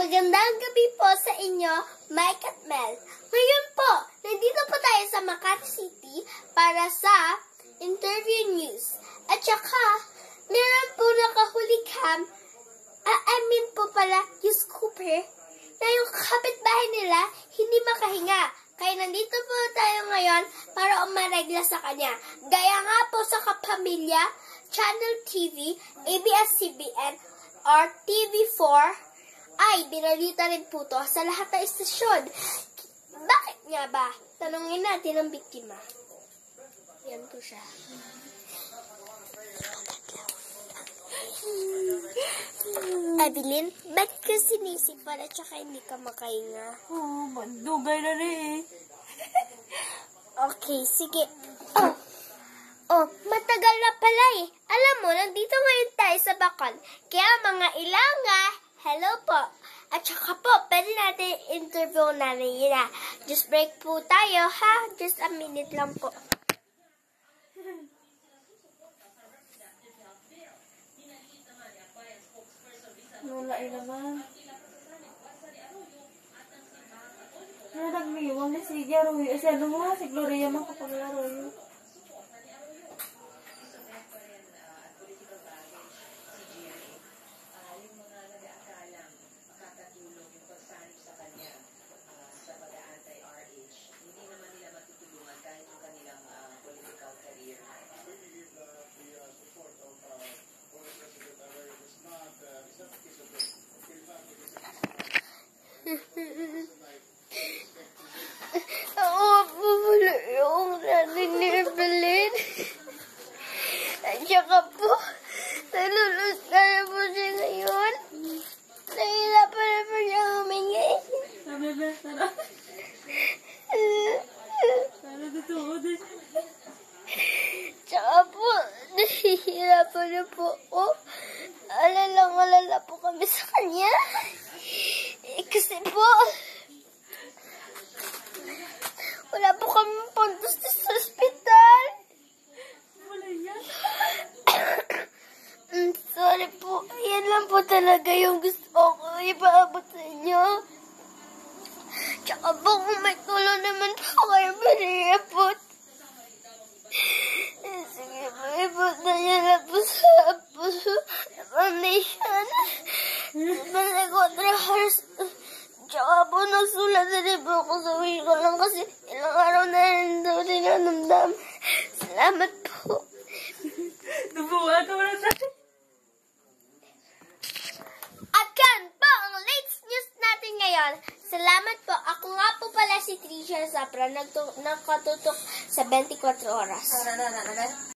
Magandang gabi po sa inyo, Mike at Mel. Ngayon po, nandito po tayo sa Makati City para sa interview news. At saka, meron po nakahuli cam, yung scooper, na yung kapitbahay nila hindi makahinga. Kaya nandito po tayo ngayon para umaregla sa kanya. Gaya nga po sa Kapamilya, Channel TV, ABS-CBN, or TV4, ay binalita rin po to sa lahat ng istasyon. Bakit nga ba? Tanungin natin ang biktima. Yan po siya. Evelyn, ba't ka sinisipan at saka hindi ka makahinga? Dugay na rin eh. Okay, sige. Matagal na pala eh. Alam mo, nandito ngayon tayo sa Bacol. Kaya mga ilanga, hello po. At saka po, pwede natin interview na rin yun ah. Just break po tayo ha. Just a minute lang po. Nulain naman. Nagmiwang na si Garoy. Ano mo, si Gloria makapaglaro yun. Wala yung natin ni Evelyn. At saka po, nalulus na po siya ngayon. Nahirapan na po siya humingi. Sabi ba? Sana totoo din. Tsaka po, nahihirapan na po ako. Alala po kami sa kanya. Kasi po, wala po kami puntos sa ospital. Wala yan. Sorry po. Yan lang po talaga yung gusto ko ipaabot sa inyo. Tsaka po kung may tulong naman po kayo paniipot. Sige po, ipot na niya na po sa puso foundation. Balik ko 3 hours. Tsaka po nagsulat na rin po ako sa wish ko lang kasi ilang araw na rin daw dinanamdam. Salamat po. Dubuha ka wala tayo. At yan po ang latest news natin ngayon. Salamat po. Ako nga po pala si Tricia Zapra. Nakatutok sa 24 oras.